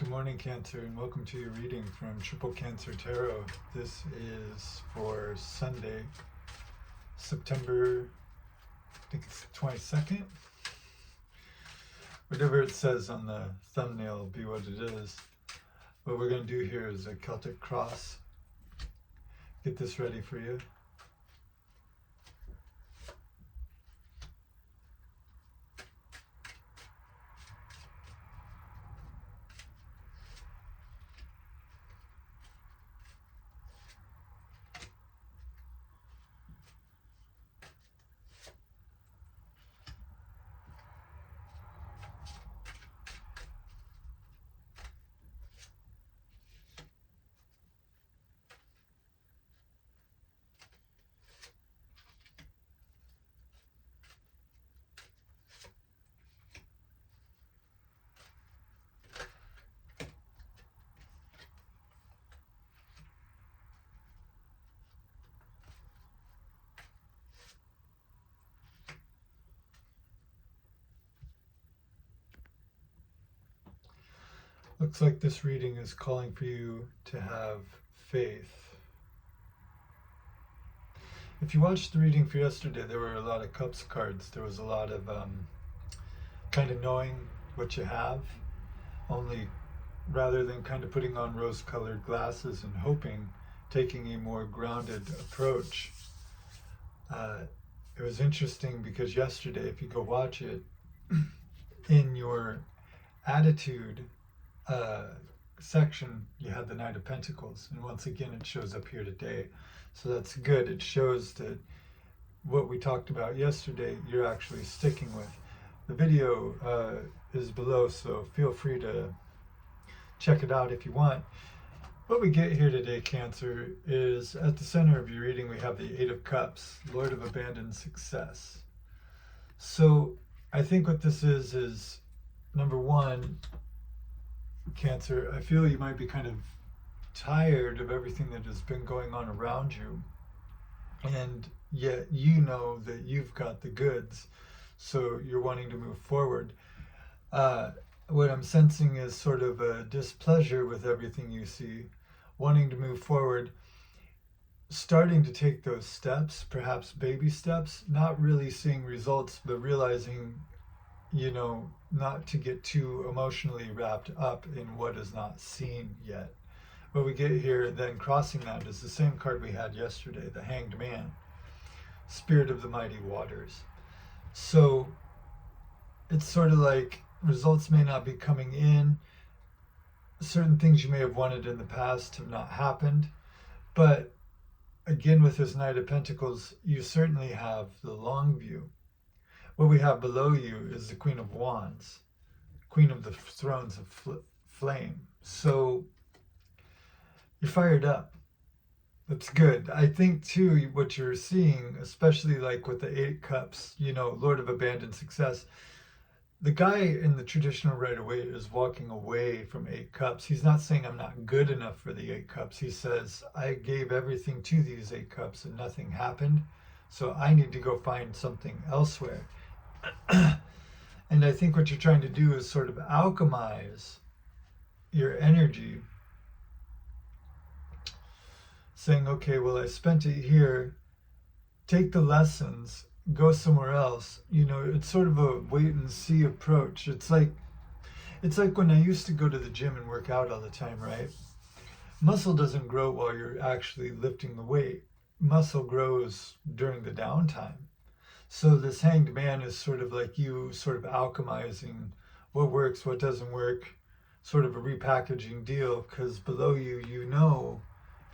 Good morning, Cancer, and welcome to your reading from Triple Cancer Tarot. This is for Sunday, September, I think it's 22nd. Whatever it says on the thumbnail will be what it is. What we're going to do here is a Celtic cross. Get this ready for you. Looks like this reading is calling for you to have faith. If you watched the reading for yesterday, there were a lot of cups cards. There was a lot of kind of knowing what you have, only rather than kind of putting on rose-colored glasses and hoping, taking a more grounded approach. It was interesting because yesterday, if you go watch it, in your attitude section, you had the Knight of Pentacles, and once again it shows up here today. So that's good. It shows that what we talked about yesterday you're actually sticking with. The video is below, so feel free to check it out if you want. What we get here today, Cancer, is at the center of your reading we have the Eight of Cups, Lord of Abandoned Success. So I think what this is number one, Cancer, I feel you might be kind of tired of everything that has been going on around you, and yet you know that you've got the goods, so you're wanting to move forward. What I'm sensing is sort of a displeasure with everything you see, wanting to move forward, starting to take those steps, perhaps baby steps, not really seeing results, but realizing, you know, not to get too emotionally wrapped up in what is not seen yet. What we get here, then crossing that, is the same card we had yesterday, the Hanged Man, Spirit of the Mighty Waters. So it's sort of like results may not be coming in. Certain things you may have wanted in the past have not happened. But again, with this Knight of Pentacles, you certainly have the long view. What we have below you is the Queen of Wands, Queen of the Thrones of Flame. So you're fired up. That's good. I think too, what you're seeing, especially like with the Eight Cups, you know, Lord of Abandoned Success, the guy in the traditional Rider-Waite is walking away from Eight Cups. He's not saying I'm not good enough for the Eight Cups. He says, I gave everything to these Eight Cups and nothing happened. So I need to go find something elsewhere. And I think what you're trying to do is sort of alchemize your energy, saying, okay, well, I spent it here, take the lessons, go somewhere else. You know, it's sort of a wait and see approach. It's like when I used to go to the gym and work out all the time, right? Muscle doesn't grow while you're actually lifting the weight. Muscle grows during the downtime. So this Hanged Man is sort of like you sort of alchemizing what works, what doesn't work, sort of a repackaging deal, because below you, you know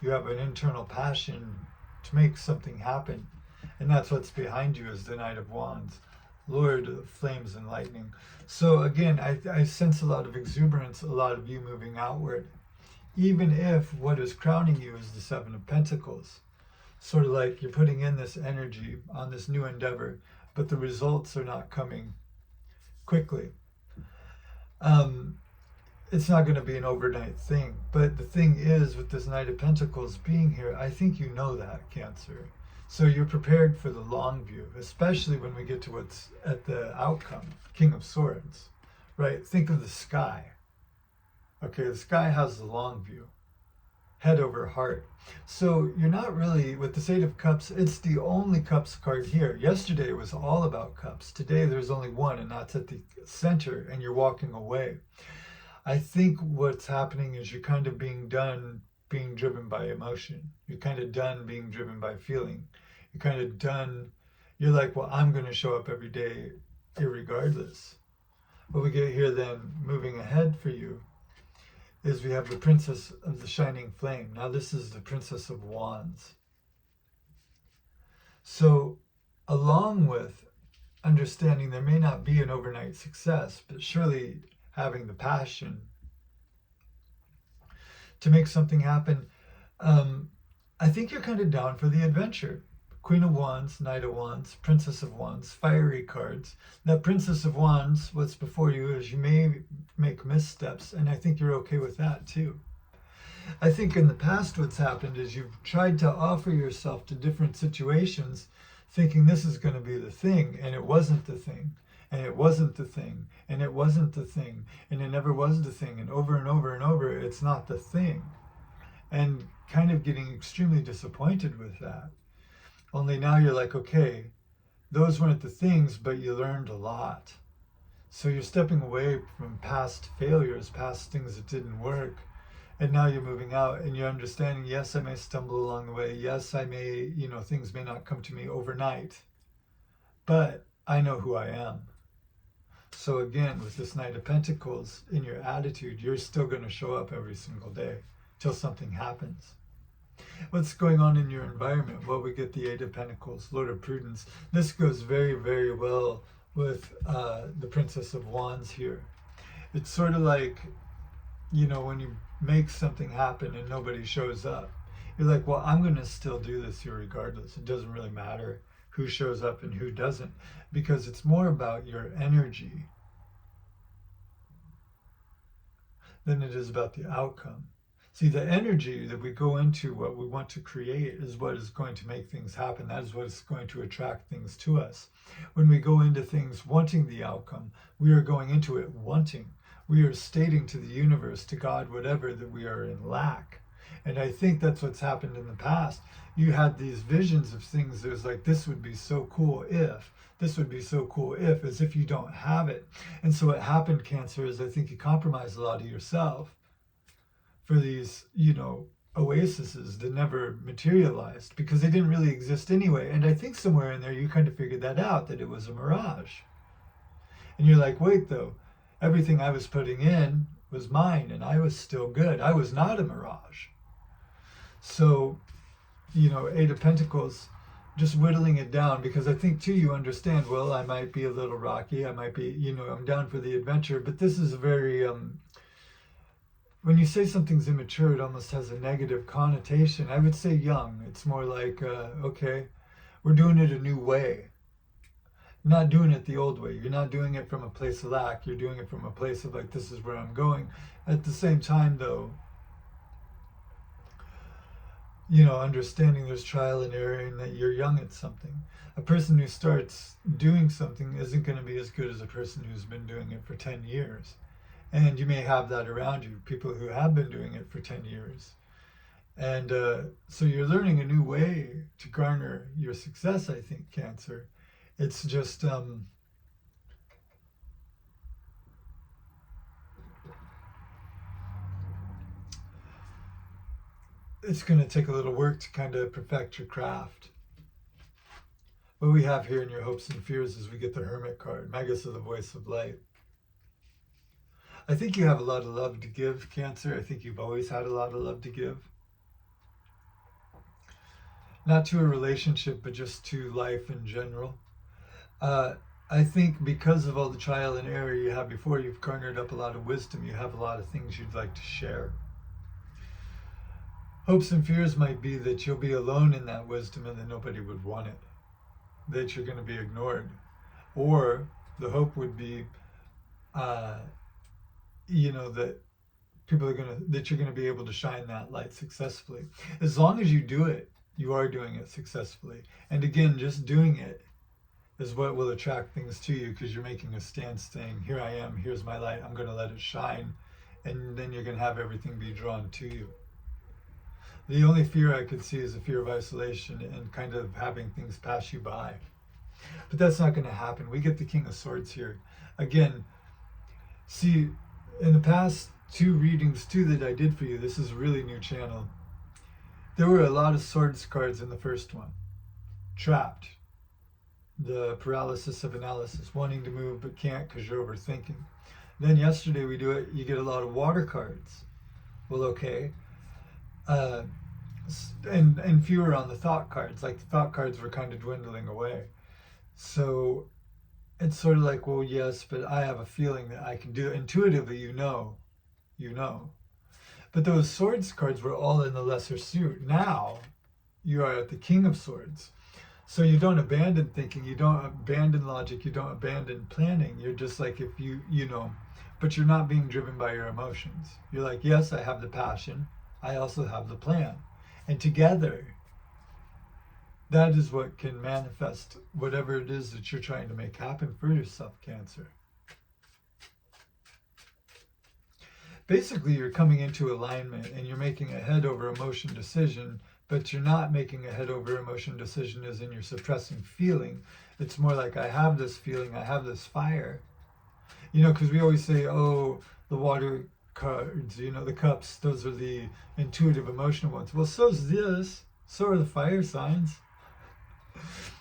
you have an internal passion to make something happen. And that's what's behind you is the Knight of Wands, Lord of Flames and Lightning. So again, I sense a lot of exuberance, a lot of you moving outward, even if what is crowning you is the Seven of Pentacles. Sort of like you're putting in this energy on this new endeavor, but the results are not coming quickly. It's not going to be an overnight thing. But the thing is, with this Knight of Pentacles being here, I think you know that, Cancer. So you're prepared for the long view, especially when we get to what's at the outcome, King of Swords, right? Think of the sky. Okay, the sky has the long view, head over heart. So you're not really, with this Eight of Cups, it's the only Cups card here. Yesterday it was all about Cups. Today there's only one, and that's at the center, and you're walking away. I think what's happening is you're kind of being driven by emotion. You're kind of done being driven by feeling. You're kind of done. You're like, well, I'm going to show up every day irregardless. What we get here then, moving ahead for you, is we have the Princess of the Shining Flame. Now this is the Princess of Wands. So along with understanding there may not be an overnight success, but surely having the passion to make something happen, I think you're kind of down for the adventure. Queen of Wands, Knight of Wands, Princess of Wands, fiery cards. That Princess of Wands, what's before you is you may make missteps, and I think you're okay with that too. I think in the past what's happened is you've tried to offer yourself to different situations thinking this is going to be the thing, and it wasn't the thing, and it wasn't the thing, and it wasn't the thing, and it never was the thing, and over and over and over, it's not the thing. And kind of getting extremely disappointed with that. Only now you're like, okay, those weren't the things, but you learned a lot. So you're stepping away from past failures, past things that didn't work. And now you're moving out and you're understanding, yes, I may stumble along the way. Yes, I may, things may not come to me overnight. But I know who I am. So again, with this Knight of Pentacles, in your attitude, you're still going to show up every single day till something happens. What's going on in your environment? Well, we get the Eight of Pentacles, Lord of Prudence. This goes very, very well with the Princess of Wands here. It's sort of like, when you make something happen and nobody shows up, you're like, well, I'm going to still do this here regardless. It doesn't really matter who shows up and who doesn't, because it's more about your energy than it is about the outcome. See, the energy that we go into what we want to create is what is going to make things happen. That is what is going to attract things to us. When we go into things wanting the outcome, we are going into it wanting. We are stating to the universe, to God, whatever, that we are in lack. And I think that's what's happened in the past. You had these visions of things that was like, this would be so cool if, this would be so cool if, as if you don't have it. And so what happened, Cancer, is I think you compromised a lot of yourself for these, oases that never materialized because they didn't really exist anyway. And I think somewhere in there you kind of figured that out, that it was a mirage. And you're like, wait though, everything I was putting in was mine and I was still good. I was not a mirage. So, Eight of Pentacles, just whittling it down, because I think too you understand, well, I might be a little rocky, I might be, I'm down for the adventure, but this is a very, when you say something's immature, it almost has a negative connotation. I would say young. It's more like, okay, we're doing it a new way. Not doing it the old way. You're not doing it from a place of lack. You're doing it from a place of like, this is where I'm going. At the same time, though, understanding there's trial and error and that you're young at something. A person who starts doing something isn't going to be as good as a person who's been doing it for 10 years. And you may have that around you, people who have been doing it for 10 years. And so you're learning a new way to garner your success, I think, Cancer. It's just, it's going to take a little work to kind of perfect your craft. What we have here in your hopes and fears is we get the Hermit card, Magus of the Voice of Light. I think you have a lot of love to give, Cancer. I think you've always had a lot of love to give. Not to a relationship, but just to life in general. I think because of all the trial and error you have before, you've garnered up a lot of wisdom. You have a lot of things you'd like to share. Hopes and fears might be that you'll be alone in that wisdom and that nobody would want it. That you're going to be ignored. Or the hope would be that that you're going to be able to shine that light successfully. As long as you do it, you are doing it successfully. And again, just doing it is what will attract things to you, because you're making a stand saying, here I am, here's my light, I'm going to let it shine. and then you're going to have everything be drawn to you. The only fear I could see is a fear of isolation and kind of having things pass you by. But that's not going to happen. We get the King of Swords here. Again, see, in the past 2 readings too that I did for you, this is a really new channel, there were a lot of swords cards in the first one. Trapped. The paralysis of analysis, wanting to move but can't because you're overthinking. Then yesterday we do it, you get a lot of water cards. Well, okay. And fewer on the thought cards. Like the thought cards were kind of dwindling away. So it's sort of like, well, yes, but I have a feeling that I can do it. Intuitively, you know. But those swords cards were all in the lesser suit. Now you are at the King of Swords. So you don't abandon thinking, you don't abandon logic, you don't abandon planning. You're just like, if you know, but you're not being driven by your emotions. You're like, yes, I have the passion. I also have the plan. And together, that is what can manifest whatever it is that you're trying to make happen for yourself, Cancer. Basically, you're coming into alignment and you're making a head over emotion decision, but you're not making a head over emotion decision as in you're suppressing feeling. It's more like, I have this feeling, I have this fire. You know, because we always say, oh, the water cards, you know, the cups, those are the intuitive emotional ones. Well, so's this. So are the fire signs.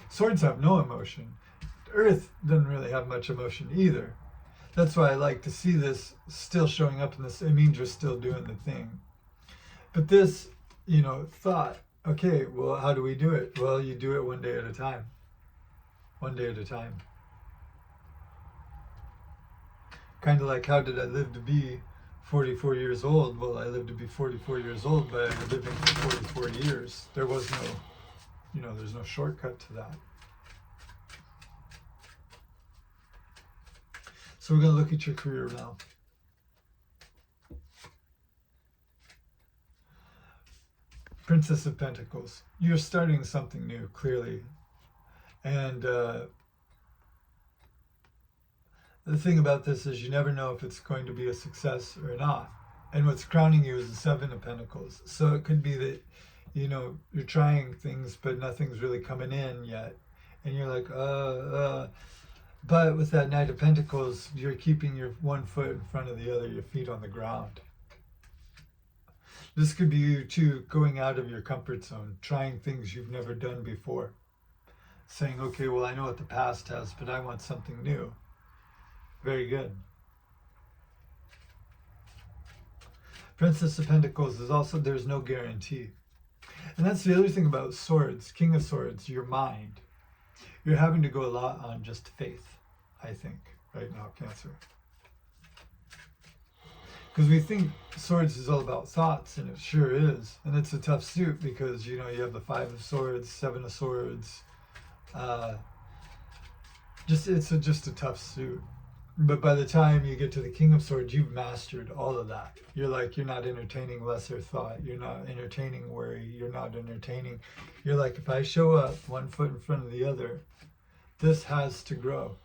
Swords have no emotion. Earth doesn't really have much emotion either. That's why I like to see this still showing up in this. It means you're still doing the thing. But this, you know, thought, okay, well, how do we do it? Well, you do it one day at a time. One day at a time. Kind of like, how did I live to be 44 years old? Well, I lived to be 44 years old by living for 44 years. There was no, you know, there's no shortcut to that. So we're going to look at your career now. Princess of Pentacles. You're starting something new, clearly. And the thing about this is you never know if it's going to be a success or not. And what's crowning you is the Seven of Pentacles. So it could be that, you know, you're trying things, but nothing's really coming in yet. And you're like, But with that Knight of Pentacles, you're keeping your one foot in front of the other, your feet on the ground. This could be you too, going out of your comfort zone, trying things you've never done before. Saying, okay, well, I know what the past has, but I want something new. Very good. Princess of Pentacles is also, there's no guarantee. And that's the other thing about swords, King of Swords, your mind. You're having to go a lot on just faith, I think, right now, Cancer. Because we think swords is all about thoughts, and it sure is. And it's a tough suit because, you know, you have the 5 of Swords, 7 of Swords. It's just a tough suit. But by the time you get to the King of Swords, you've mastered all of that. You're like, you're not entertaining lesser thought. You're not entertaining worry. You're not entertaining. You're like, if I show up one foot in front of the other, this has to grow.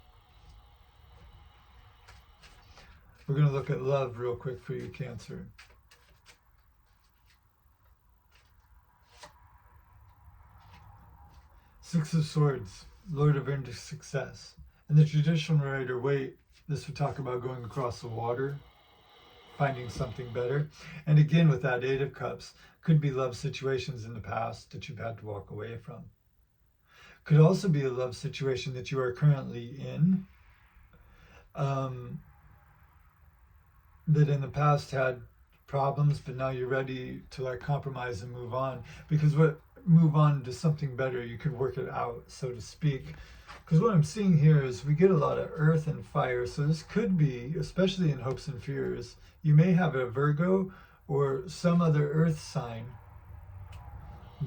We're going to look at love real quick for you, Cancer. Six of Swords, Lord of Inner Success. And the traditional writer, wait, this would talk about going across the water, finding something better. And again, with that 8 of Cups, could be love situations in the past that you've had to walk away from. Could also be a love situation that you are currently in, that in the past had problems, but now you're ready to like compromise and move on. Because move on to something better, you could work it out, so to speak. Because what I'm seeing here is we get a lot of earth and fire. So this could be, especially in hopes and fears, you may have a Virgo or some other earth sign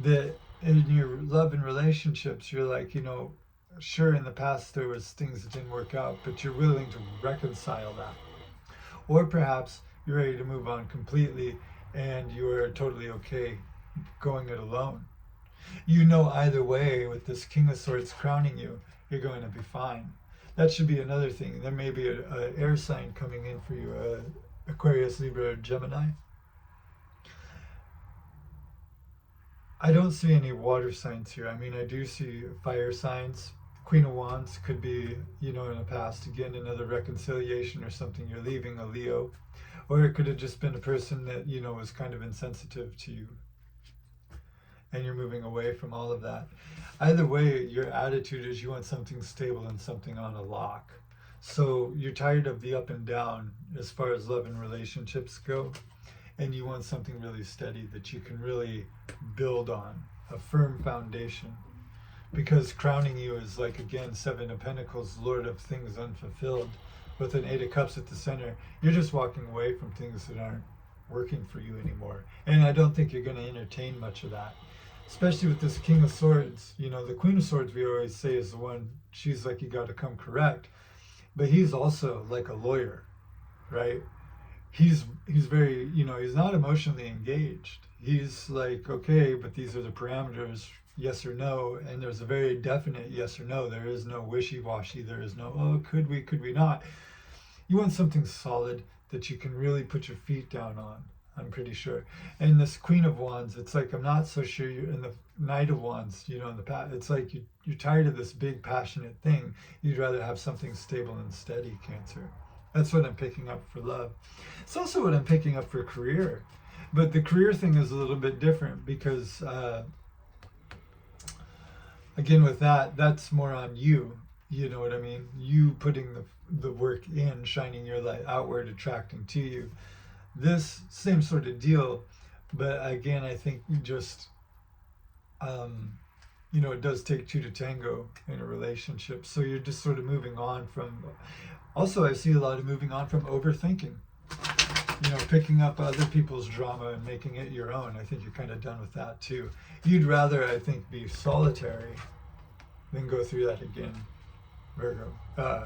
that in your love and relationships, you're like, you know, sure, in the past there was things that didn't work out, but you're willing to reconcile that. Or perhaps you're ready to move on completely and you're totally okay going it alone. You know, either way, with this King of Swords crowning you, you're going to be fine. That should be another thing. There may be an air sign coming in for you, Aquarius, Libra, Gemini. I don't see any water signs here. I mean, I do see fire signs. Queen of Wands could be, in the past, again, another reconciliation or something. You're leaving a Leo. Or it could have just been a person that, was kind of insensitive to you. And you're moving away from all of that. Either way, your attitude is you want something stable and something on a lock. So you're tired of the up and down as far as love and relationships go. And you want something really steady that you can really build on, a firm foundation. Because crowning you is like, again, Seven of Pentacles, Lord of things unfulfilled, with an Eight of Cups at the center. You're just walking away from things that aren't working for you anymore. And I don't think you're going to entertain much of that. Especially with this King of Swords. The Queen of Swords, we always say, is the one, she's like, you got to come correct. But he's also like a lawyer, right? He's very, he's not emotionally engaged. He's like, okay, but these are the parameters, yes or no, and there's a very definite yes or no. There is no wishy-washy. There is no, oh, could we not? You want something solid that you can really put your feet down on, I'm pretty sure. And this Queen of Wands, it's like, I'm not so sure you're in the Knight of Wands, in the past. It's like you're tired of this big, passionate thing. You'd rather have something stable and steady, Cancer. That's what I'm picking up for love. It's also what I'm picking up for career. But the career thing is a little bit different because, again, with that, that's more on you. You know what I mean? You putting the work in, shining your light outward, attracting to you. This same sort of deal. But again, I think just, it does take two to tango in a relationship. So you're just sort of moving on from... Also, I see a lot of moving on from overthinking. Picking up other people's drama and making it your own. I think you're kind of done with that too. You'd rather, I think, be solitary than go through that again, Virgo. I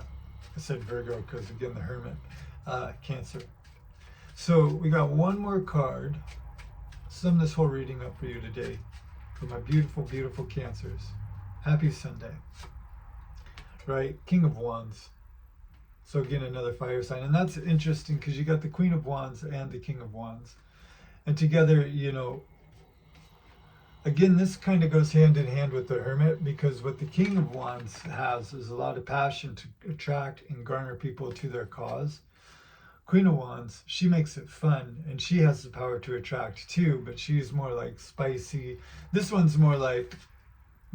said Virgo because, again, the Hermit, Cancer. So we got one more card. Sum this whole reading up for you today for my beautiful, beautiful Cancers. Happy Sunday. Right? King of Wands. So again, another fire sign. And that's interesting because you got the Queen of Wands and the King of Wands. And together, again, this kind of goes hand in hand with the Hermit, because what the King of Wands has is a lot of passion to attract and garner people to their cause. Queen of Wands, she makes it fun, and she has the power to attract too, but she's more like spicy. This one's more like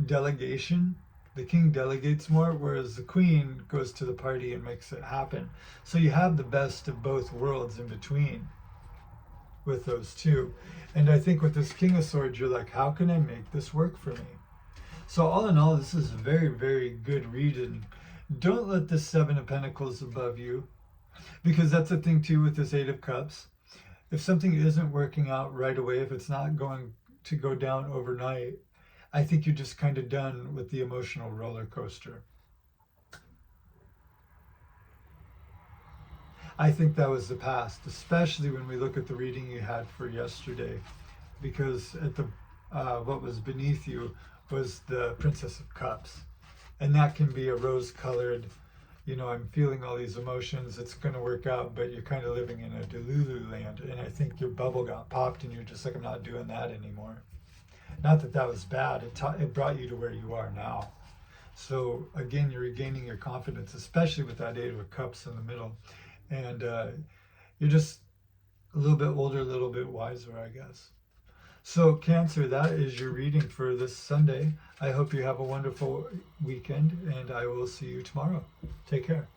delegation. The king delegates more, whereas the queen goes to the party and makes it happen. So you have the best of both worlds in between with those two. And I think with this King of Swords, you're like, how can I make this work for me? So all in all, this is a very, very good reading. Don't let the Seven of Pentacles above you, because that's the thing too with this Eight of Cups. If something isn't working out right away, if it's not going to go down overnight, I think you're just kind of done with the emotional roller coaster. I think that was the past, especially when we look at the reading you had for yesterday, because at the what was beneath you was the Princess of Cups, and that can be a rose-colored, I'm feeling all these emotions, it's going to work out, but you're kind of living in a Delulu land, and I think your bubble got popped, and you're just like, I'm not doing that anymore. Not that that was bad. It brought you to where you are now. So again, you're regaining your confidence, especially with that Eight of Cups in the middle. And you're just a little bit older, a little bit wiser, I guess. So Cancer, that is your reading for this Sunday. I hope you have a wonderful weekend, and I will see you tomorrow. Take care.